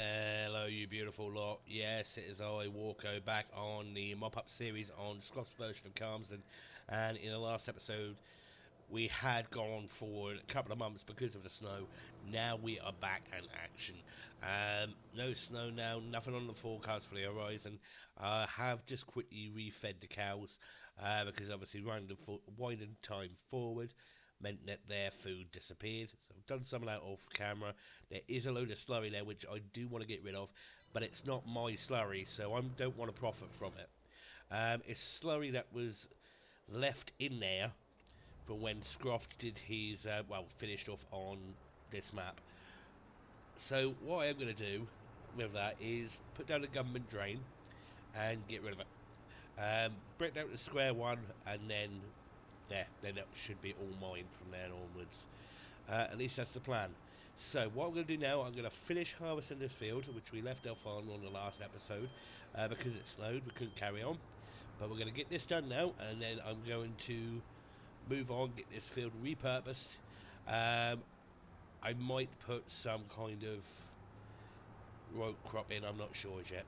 Hello, you beautiful lot. Yes, it is I, Worco, back on the mop-up series on Scroft's version of Calmsden. And in the last episode, we had gone for a couple of months because of the snow. Now we are back in action. No snow now, nothing on the forecast for the horizon. I have just quickly refed the cows because obviously winding time forward meant that their food disappeared. So I've done some of that off camera. There is a load of slurry there which I do want to get rid of, but it's not my slurry, so I don't want to profit from it. It's slurry that was left in there from when Scroft did his, finished off on this map. So what I am going to do with that is put down a government drain and get rid of it. Break down to square one, and then it should be all mine from then onwards. At least that's the plan. So what I'm going to do now, I'm going to finish harvesting this field, which we left off on the last episode, because it snowed, we couldn't carry on. But we're going to get this done now, and then I'm going to move on, get this field repurposed. I might put some kind of row crop in, I'm not sure as yet.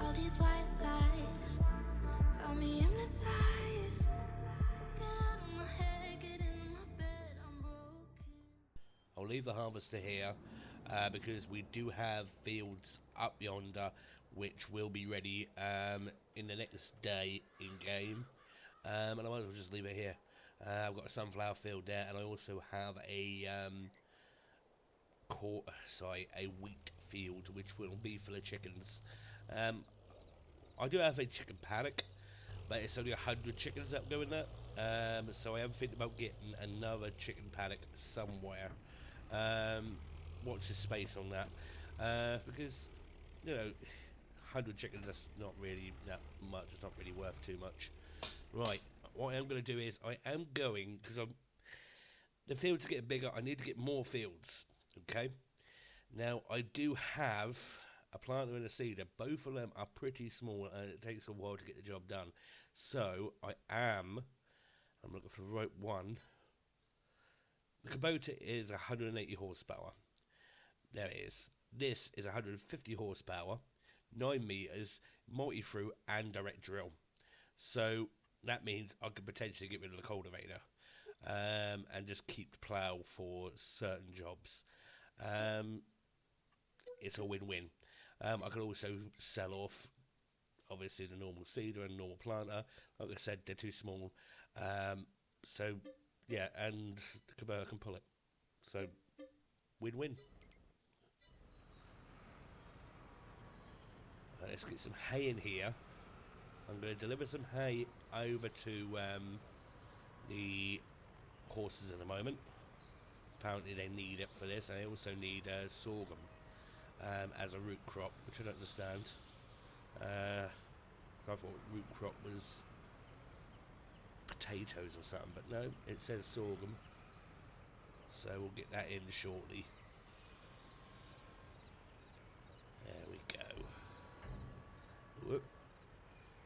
All these white lies got me hypnotized. Get out of my head, get in my bed, I'm broken. I'll leave the harvester here because we do have fields up yonder which will be ready in the next day in game, and I might as well just leave it here. I've got a sunflower field there, and I also have a wheat field which will be for the chickens. Um, I do have a chicken paddock, but it's only 100 chickens that go in there. So I am thinking about getting another chicken paddock somewhere. Watch the space on that, because you know, 100 chickens, that's not really that much. It's not really worth too much. Right, what I am going to do is I am going, because the fields are getting bigger. I need to get more fields. Okay. Now I do have a planter and a seeder. Both of them are pretty small, and it takes a while to get the job done. So I'm looking for the right one. The Kubota is 180 horsepower. There it is. This is 150 horsepower, 9 meters, multi-through and direct drill. So that means I could potentially get rid of the cultivator and just keep the plough for certain jobs. Um, it's a win-win. I could also sell off, obviously, the normal seeder and normal planter. Like I said, they're too small. So, yeah, and the Kubota can pull it. So, win-win. Let's get some hay in here. I'm going to deliver some hay over to the horses in a moment. Apparently they need it for this. They also need sorghum as a root crop, which I don't understand. I thought root crop was potatoes or something, but no, it says sorghum. So we'll get that in shortly. There we go. Whoop.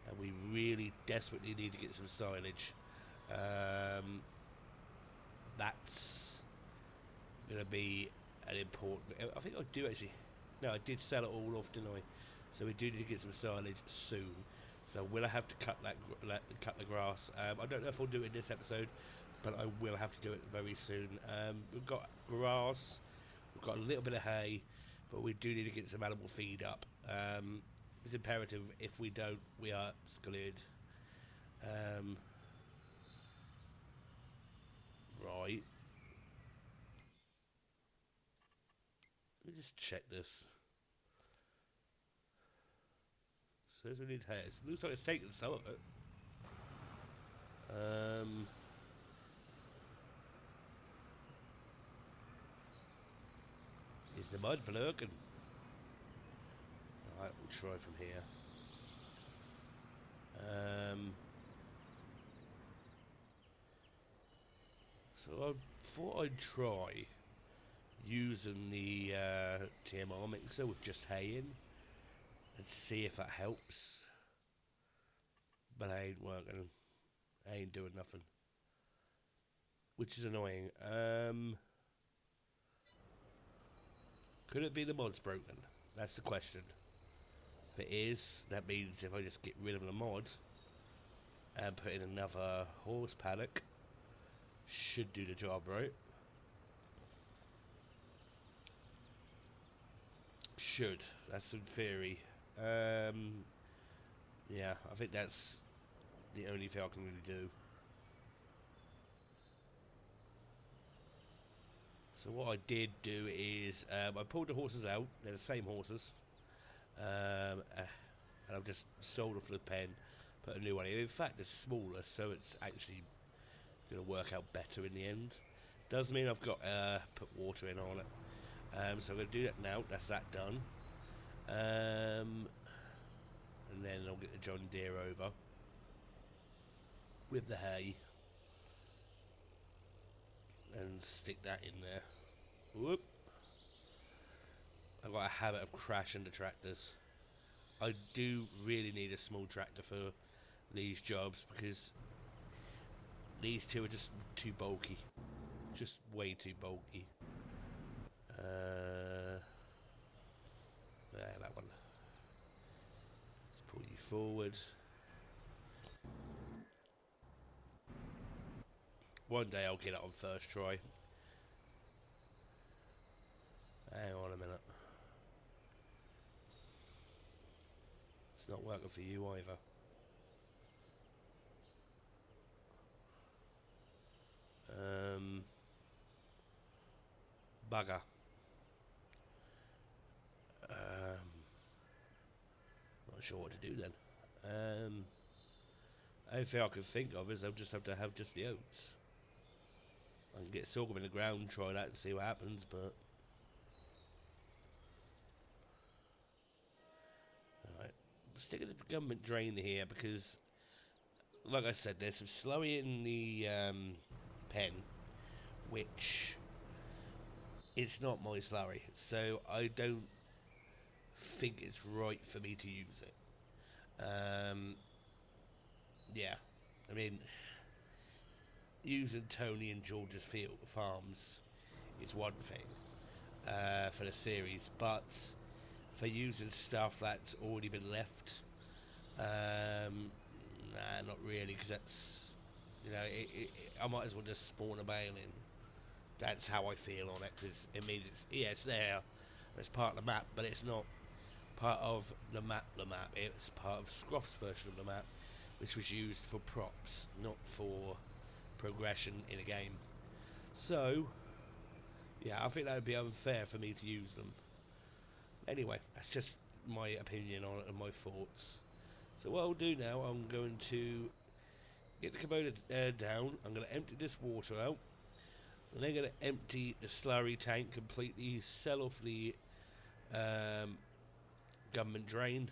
And we really desperately need to get some silage. That's going to be an important. I think I do actually. No, I did sell it all off, didn't I? So we do need to get some silage soon. So will I have to cut cut the grass? I don't know if I'll do it in this episode, but I will have to do it very soon. We've got grass, we've got a little bit of hay, but we do need to get some animal feed up. It's imperative. If we don't, we are screwed. Right. Let me just check this. Says we need hay. It looks like it's taken some of it. Is the mud broken? Alright, we'll try from here. So I'm thought I'd try using the TMR mixer with just hay in and see if that helps. But I ain't working. I ain't doing nothing. Which is annoying. Could it be the mod's broken? That's the question. If it is, that means if I just get rid of the mod and put in another horse paddock, should do the job, right? Should. That's in theory. Yeah, I think that's the only thing I can really do. So what I did do is I pulled the horses out. They're the same horses, and I've just sold off the pen, put a new one in. In fact, it's smaller, so it's actually going to work out better in the end. Does mean I've got put water in on it. So I'm going to do that now. That's that done. And then I'll get the John Deere over with the hay and stick that in there. Whoop. I've got a habit of crashing the tractors. I do really need a small tractor for these jobs because these two are just too bulky. Just way too bulky. There, that one. Let's pull you forward. One day I'll get it on first try. Hang on a minute. It's not working for you either. Bugger. Not sure what to do then. Only thing I can think of is I'll just have to have just the oats. I can get sorghum in the ground, try that and see what happens, but... Alright, sticking the government drain here because, like I said, there's some slurry in the pen, which it's not my slurry, so I don't think it's right for me to use it. Yeah, I mean, using Tony and George's farms is one thing for the series, but for using stuff that's already been left, nah, not really, because that's, you know, I might as well just spawn a bale in. That's how I feel on it, because it means it's there, it's part of the map, but it's not part of the map, it's part of Scroft's version of the map, which was used for props, not for progression in a game. So, yeah, I think that would be unfair for me to use them. Anyway, that's just my opinion on it and my thoughts. So what I'll do now, I'm going to get the Kubota down, I'm going to empty this water out, and then going to empty the slurry tank completely, sell off the government drain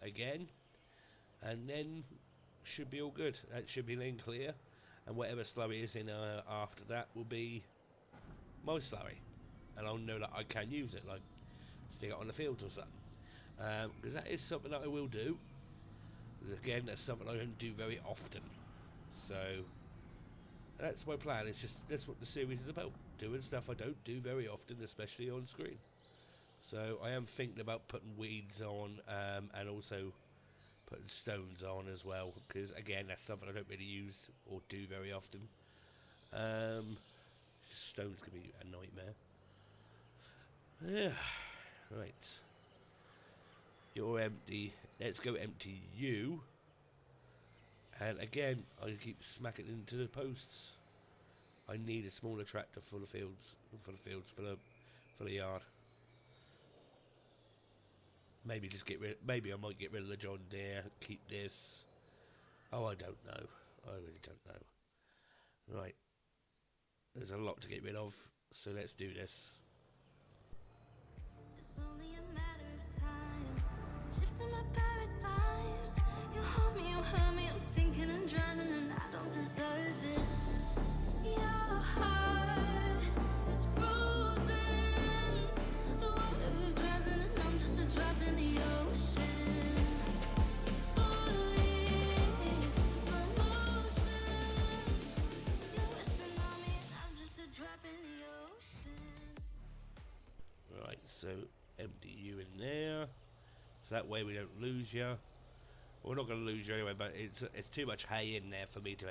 again, and then should be all good. That should be then clear, and whatever slurry is in after that will be my slurry, and I'll know that I can use it, like stick it on the fields or something, because that is something that I will do, because again that's something I don't do very often. So that's my plan. It's just that's what the series is about, doing stuff I don't do very often, especially on screen. So I am thinking about putting weeds on, and also putting stones on as well, because again that's something I don't really use or do very often. Stones can be a nightmare. Yeah, right. You're empty. Let's go empty you. And again, I keep smacking into the posts. I need a smaller tractor for the fields, for the yard. Maybe just get rid. Maybe I might get rid of the John Deere. Keep this. Oh, I don't know. I really don't know. Right. There's a lot to get rid of, so let's do this. It's only a matter of time. Shifting my paradigms. You hold me, you hurt me. I'm sinking and drowning, and I don't deserve it. Your heart. So empty you in there, so that way we don't lose you. Well, we're not going to lose you anyway, but it's too much hay in there for me to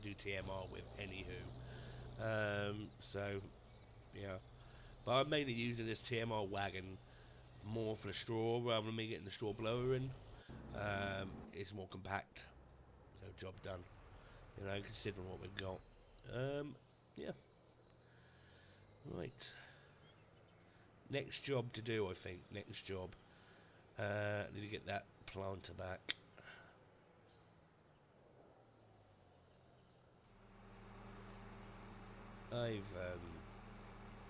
do TMR with. Anywho, so yeah, but I'm mainly using this TMR wagon more for the straw rather than me getting the straw blower in. It's more compact, so job done. You know, considering what we've got. Yeah. Right. Next job to do, I think. Next job. Need to get that planter back. I've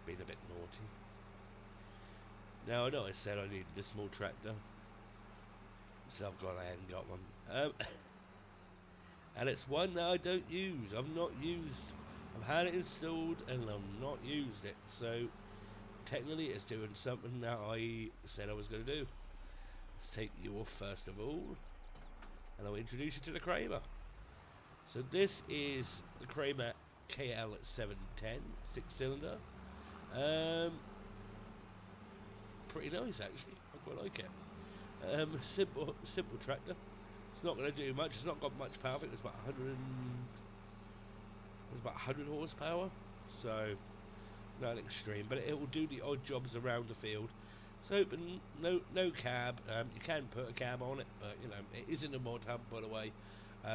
been a bit naughty. Now I know I said I needed a small tractor, so I've gone ahead and got one. And it's one that I don't use. I've not used. I've had it installed and I've not used it. So technically, it's doing something that I said I was going to do. Let's take you off first of all, and I'll introduce you to the Kramer. So this is the Kramer KL710 6-cylinder. Pretty nice actually. I quite like it. Simple tractor. It's not going to do much. It's not got much power. I think it's about 100 horsepower. So not extreme, but it will do the odd jobs around the field. It's open, no cab. You can put a cab on it, but you know it is in the mod hub, by the way.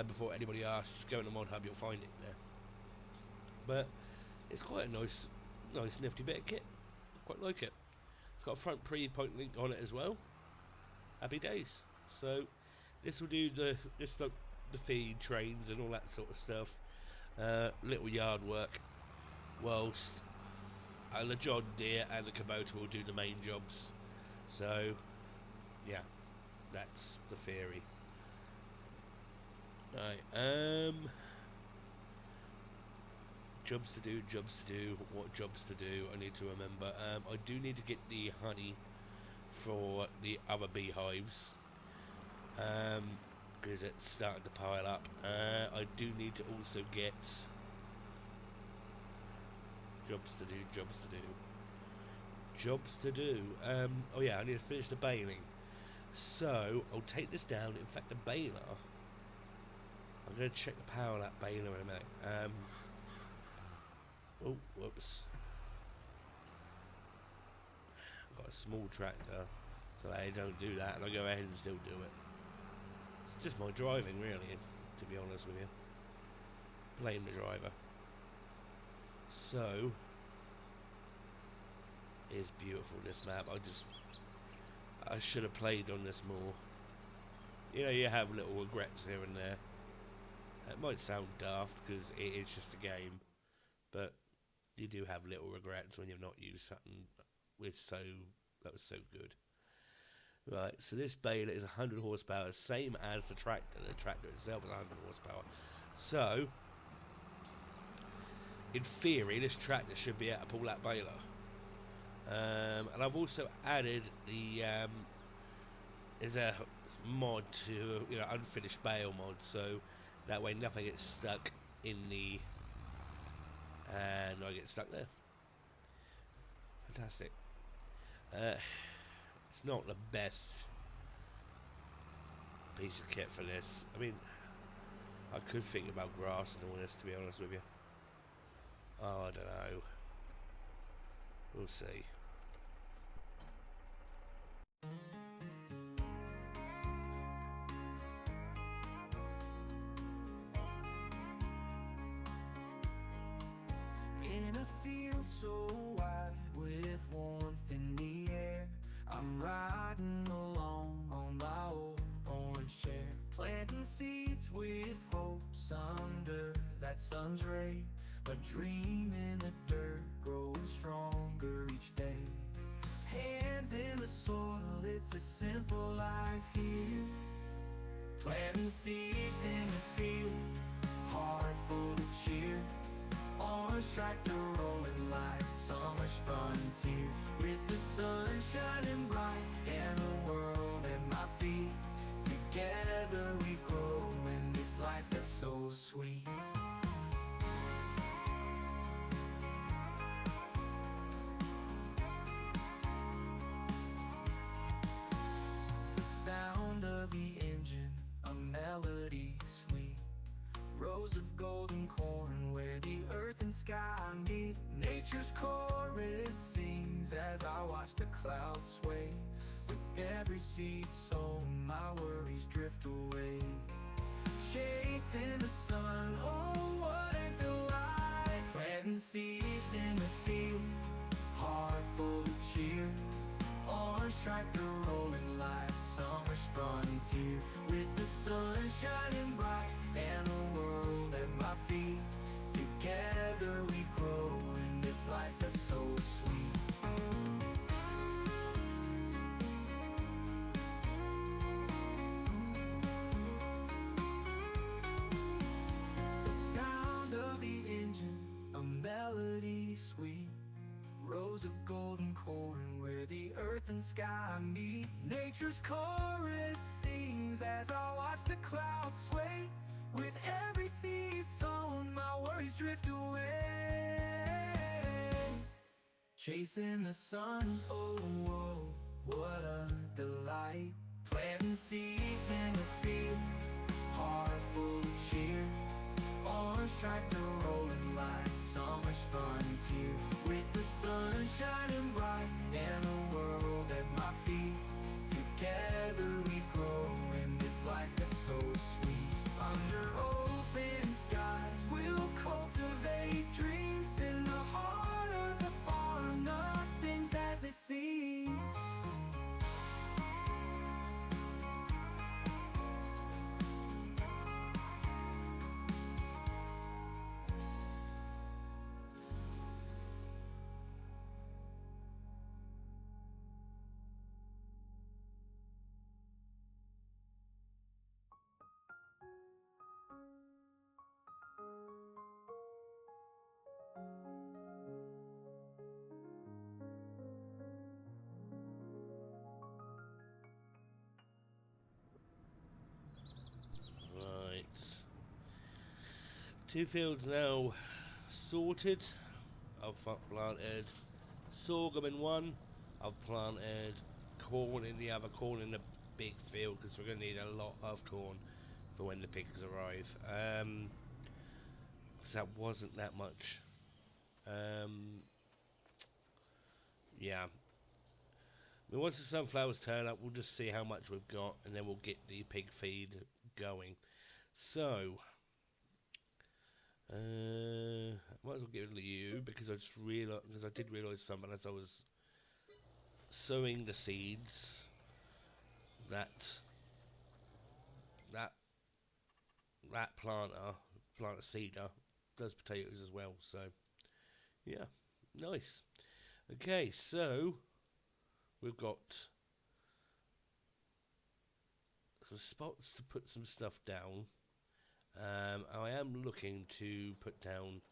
Before anybody asks, just go in the mod hub, you'll find it there. But it's quite a nice nifty bit of kit. Quite like it. It's got a front pre-point link on it as well. Happy days. So this will do the feed trains and all that sort of stuff. Little yard work, whilst the John Deere and the Kubota will do the main jobs. So yeah, that's the theory. Right. Jobs to do. What jobs to do? I need to remember. I do need to get the honey for the other beehives. Because it's starting to pile up. I do need to also get jobs to do. Oh yeah, I need to finish the baling. So I'll take this down. In fact, the baler, I'm going to check the power of that baler in a minute. Oh, whoops. I've got a small tractor, so I don't do that, and I go ahead and still do it. It's just my driving, really, to be honest with you. Blame the driver. So, it's beautiful, this map. I should have played on this more. You know, you have little regrets here and there. It might sound daft, because it is just a game, but you do have little regrets when you've not used something that was so good. Right, so this baler is 100 horsepower, same as the tractor. The tractor itself is 100 horsepower. So, in theory, this tractor should be able to pull that baler. And I've also added the there's a mod to unfinished bale mod, so that way nothing gets stuck in the and I get stuck there. Fantastic. It's not the best piece of kit for this. I mean, I could think about grass and all this, to be honest with you. Oh, I don't know. We'll see. In a field so wide with warmth in the air, I'm riding along on my old orange chair, planting seeds with hopes under that sun's ray, but dreaming the dirt grows stronger each day. Hands in the soil, it's a simple life here, planting seeds in the field, heart full of cheer. Orange tractor rolling like summer's frontier, with the sun shining bright and the world at my feet. Together we grow in this life that's so sweet. rows of golden corn where the earth and sky meet. Nature's chorus sings as I watch the clouds sway. With every seed sown, my worries drift away. Chasing the sun, oh what a delight. Planting seeds in the field, heart full of cheer. Orange stripe the rolling light, summer's frontier. With the sun shining bright and the world at my feet, together we grow in this life that's so sweet. The sound of the engine, a melody sweet. Rows of golden corn where the earth and sky meet. Nature's chorus sings as I watch the clouds sway. With every seed sown, my worries drift away. Chasing the sun, oh whoa, what a delight. Planting seeds in the field, heart full of cheer. Orange stripe the rolling light, summer's frontier. With the sun shining bright and the world at my feet, together we grow in this life that's so sweet. Under open skies we'll cultivate dreams. In the heart of the farm, nothing's as it seems. Right. 2 fields now sorted. I've planted sorghum in one. I've planted corn in the other, corn in the big field, because we're going to need a lot of corn for when the pigs arrive. So that wasn't that much. Yeah. I mean, once the sunflowers turn up, we'll just see how much we've got, and then we'll get the pig feed going. So, I might as well get rid of you, because I did realise something as I was sowing the seeds, that that that planter seeder, does potatoes as well. So, yeah, nice. Okay, so we've got some spots to put some stuff down. I am looking to put down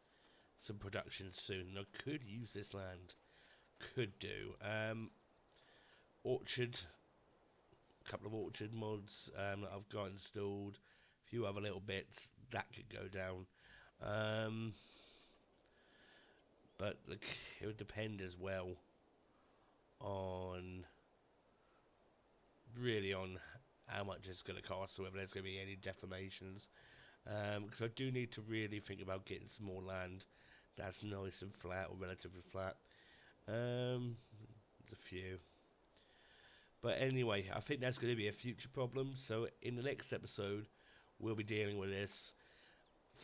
some production soon. I could use this land. Could do. Orchard. A couple of orchard mods that I've got installed. A few other little bits. That could go down. But look, it would depend as well on how much it's going to cost, or whether there's going to be any deformations. Because I do need to really think about getting some more land that's nice and flat, or relatively flat. There's a few. But anyway, I think that's going to be a future problem. So in the next episode, we'll be dealing with this.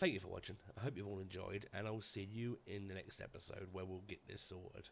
Thank you for watching. I hope you've all enjoyed, and I'll see you in the next episode where we'll get this sorted.